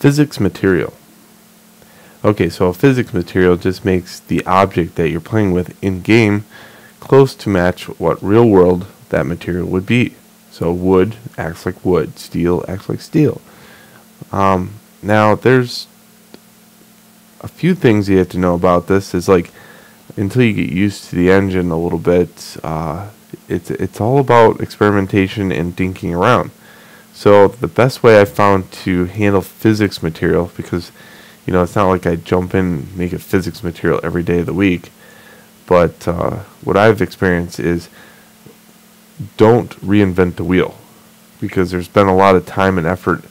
Physics material. Okay, so a physics material just makes the object that you're playing with in-game close to match what real world that material would be. So wood acts like wood, steel acts like steel. Now there's a few things you have to know about this. Is like until you get used to the engine a little bit, it's all about experimentation and dinking around. So the best way I found to handle physics material, because it's not like I jump in and make a physics material every day of the week, but what I've experienced is don't reinvent the wheel, because there's been a lot of time and effort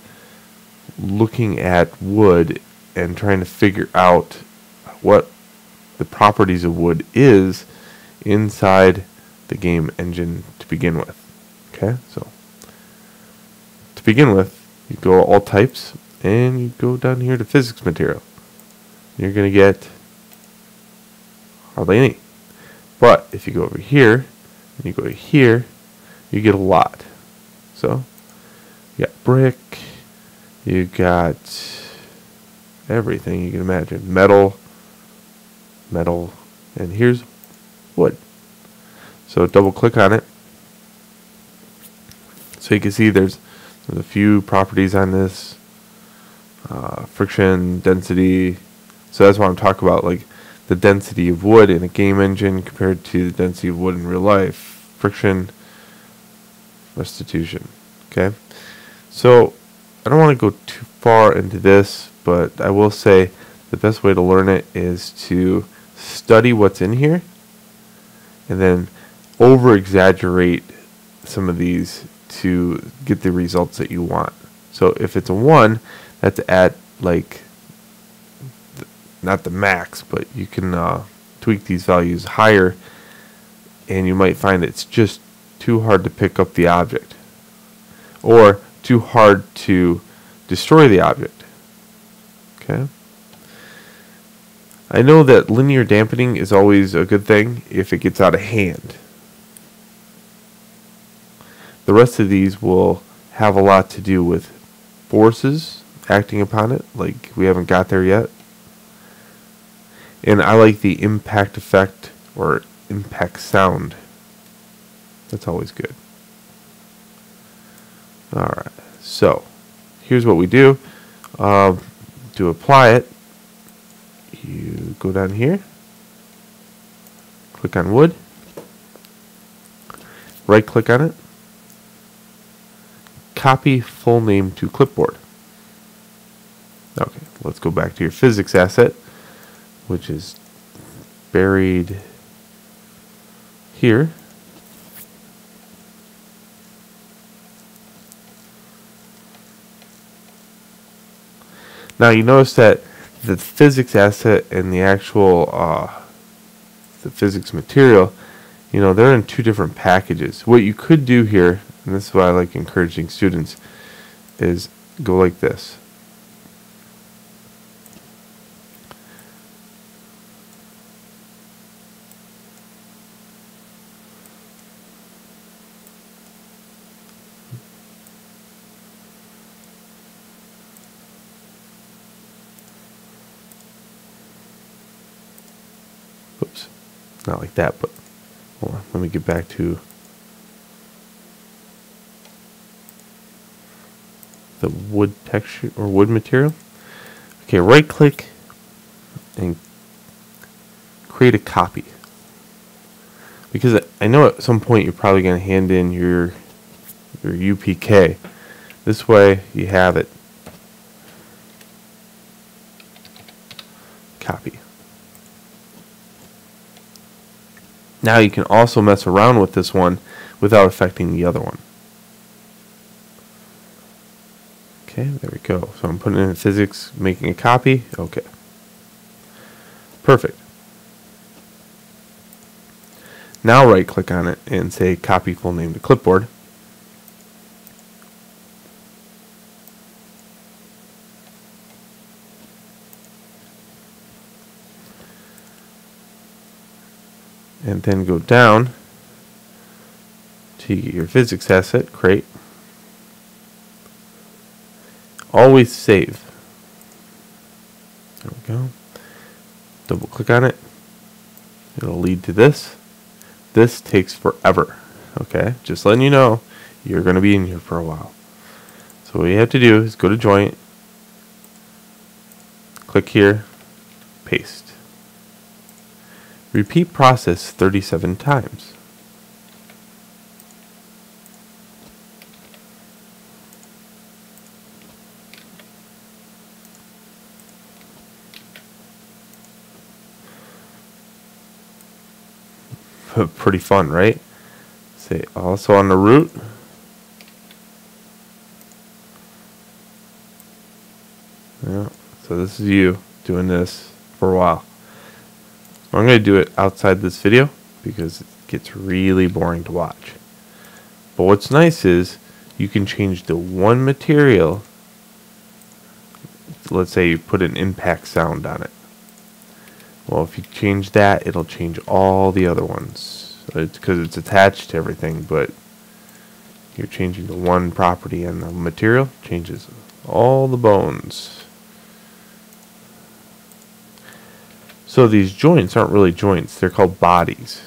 looking at wood and trying to figure out what the properties of wood is inside the game engine to begin with. Okay, so to begin with, you go all types and you go down here to physics material. You're going to get hardly any. But if you go over here and you go to here, you get a lot. So you got brick, you got everything you can imagine. Metal, and here's wood. So double click on it. So you can see there's a few properties on this. Friction, density. So that's what I'm talking about, like the density of wood in a game engine compared to the density of wood in real life. Friction, restitution. Okay, so I don't want to go too far into this, but I will say the best way to learn it is to study what's in here and then over exaggerate some of these to get the results that you want. So if it's a 1, that's at like not the max, but you can tweak these values higher, and you might find it's just too hard to pick up the object or too hard to destroy the object. Okay, I know that linear dampening is always a good thing if it gets out of hand. The rest of these will have a lot to do with forces acting upon it, like we haven't got there yet. And I like the impact effect or impact sound. That's always good. Alright, so here's what we do. To apply it, you go down here, click on wood, right click on it, copy full name to clipboard. Okay, let's go back to your physics asset, which is buried here. Now you notice that the physics asset and the actual the physics material, they're in two different packages. What you could do here, and this is why I like encouraging students, is go like this. Oops, not like that, but hold on, let me get back to the wood texture or wood material. Okay, right click and create a copy, because I know at some point you're probably going to hand in your UPK. This way you have it. Copy. Now you can also mess around with this one without affecting the other one. Okay, there we go. So I'm putting in physics, making a copy. Okay. Perfect. Now right click on it and say copy full name to clipboard. And then go down to your physics asset, create. Always save. There we go. Double click on it. It'll lead to this. This takes forever. Okay, just letting you know, you're going to be in here for a while. So what you have to do is go to joint, click here, paste. Repeat process 37 times. Pretty fun, right? Say also on the root. Yeah, so this is you doing this for a while. I'm going to do it outside this video because it gets really boring to watch. But what's nice is you can change the one material. Let's say you put an impact sound on it. Well, if you change that, it'll change all the other ones. It's because it's attached to everything, but you're changing the one property on the material, changes all the bones. So these joints aren't really joints, they're called bodies.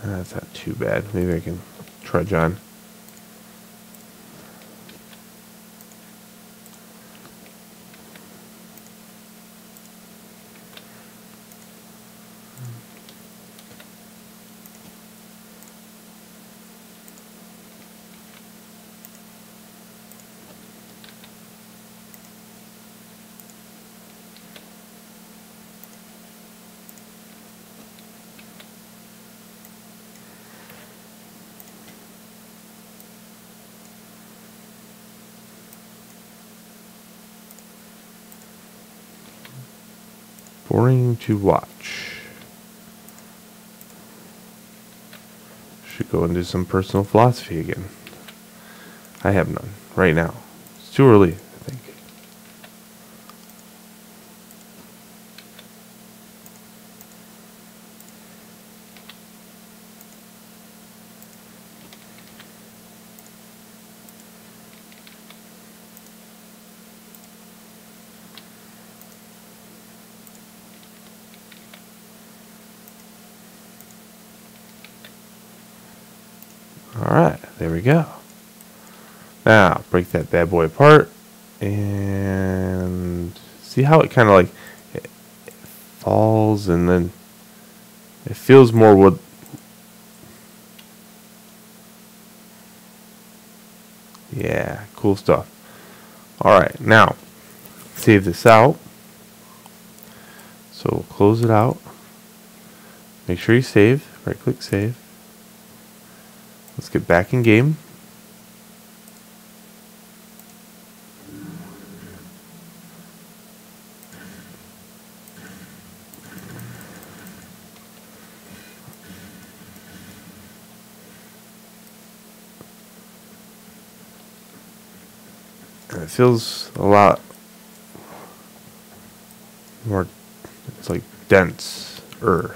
That's not too bad. Maybe I can trudge on. Boring to watch. Should go into some personal philosophy again. I have none right now. It's too early, I think. Alright, there we go. Now, break that bad boy apart and see how it kind of like it falls and then it feels more wood. Yeah, cool stuff. Alright, now save this out. So we'll close it out. Make sure you save. Right click save. Let's get back in game. And it feels a lot more, it's like denser.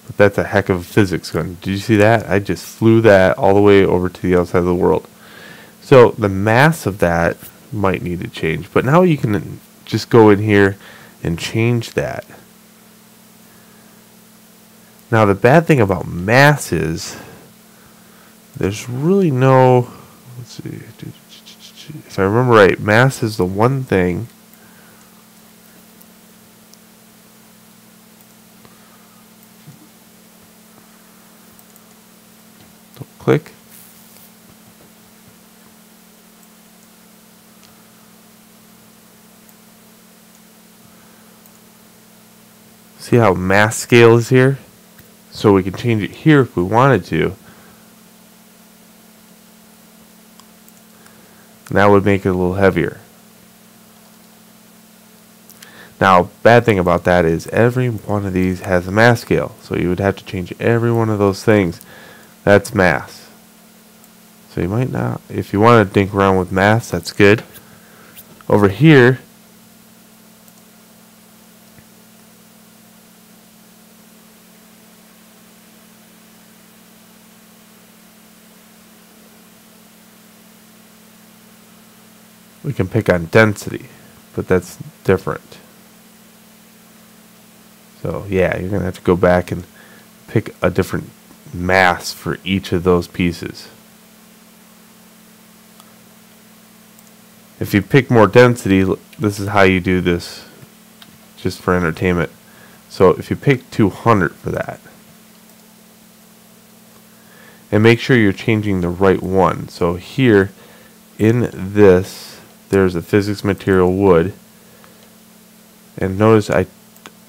But that's a heck of a physics gun. Did you see that? I just flew that all the way over to the outside of the world. So the mass of that might need to change. But now you can just go in here and change that. Now the bad thing about mass is there's really no, let's see, if I remember right, mass is the one thing click. See how mass scale is here? So we can change it here if we wanted to. And that would make it a little heavier. Now, bad thing about that is every one of these has a mass scale. So you would have to change every one of those things. That's mass. So you might not, if you want to dink around with mass, that's good. Over here, we can pick on density, but that's different. So yeah, you're going to have to go back and pick a different mass for each of those pieces. If you pick more density, this is how you do this just for entertainment. So if you pick 200 for that, and make sure you're changing the right one. So here in this, there's a physics material wood, and notice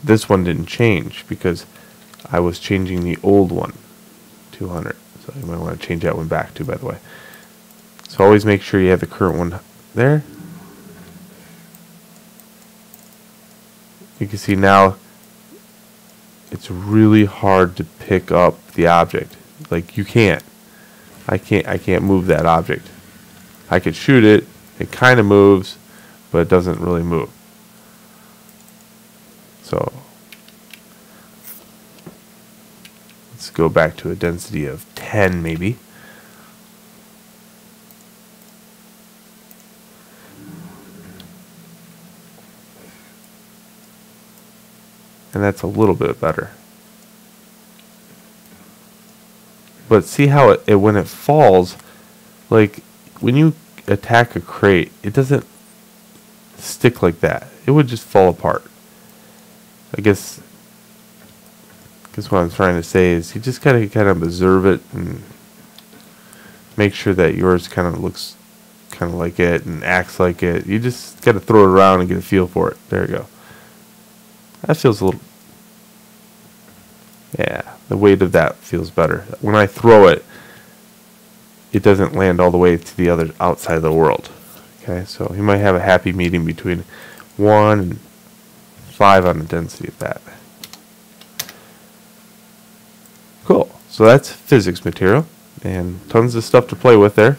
this one didn't change because I was changing the old one, 200. So you might want to change that one back too, by the way. So always make sure you have the current one there. You can see now it's really hard to pick up the object. Like, you can't. I can't move that object. I could shoot it. It kind of moves, but it doesn't really move. So let's go back to a density of 10 maybe. And that's a little bit better. But see how it when it falls, like when you attack a crate, it doesn't stick like that. It would just fall apart. I guess what I'm trying to say is you just gotta kind of observe it and make sure that yours kind of looks kind of like it and acts like it. You just gotta throw it around and get a feel for it. There you go. That feels a little... Yeah, the weight of that feels better. When I throw it, it doesn't land all the way to the other outside of the world. Okay, so you might have a happy medium between 1 and 5 on the density of that. Cool. So that's physics material, and tons of stuff to play with there.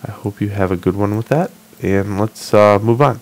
I hope you have a good one with that, and let's move on.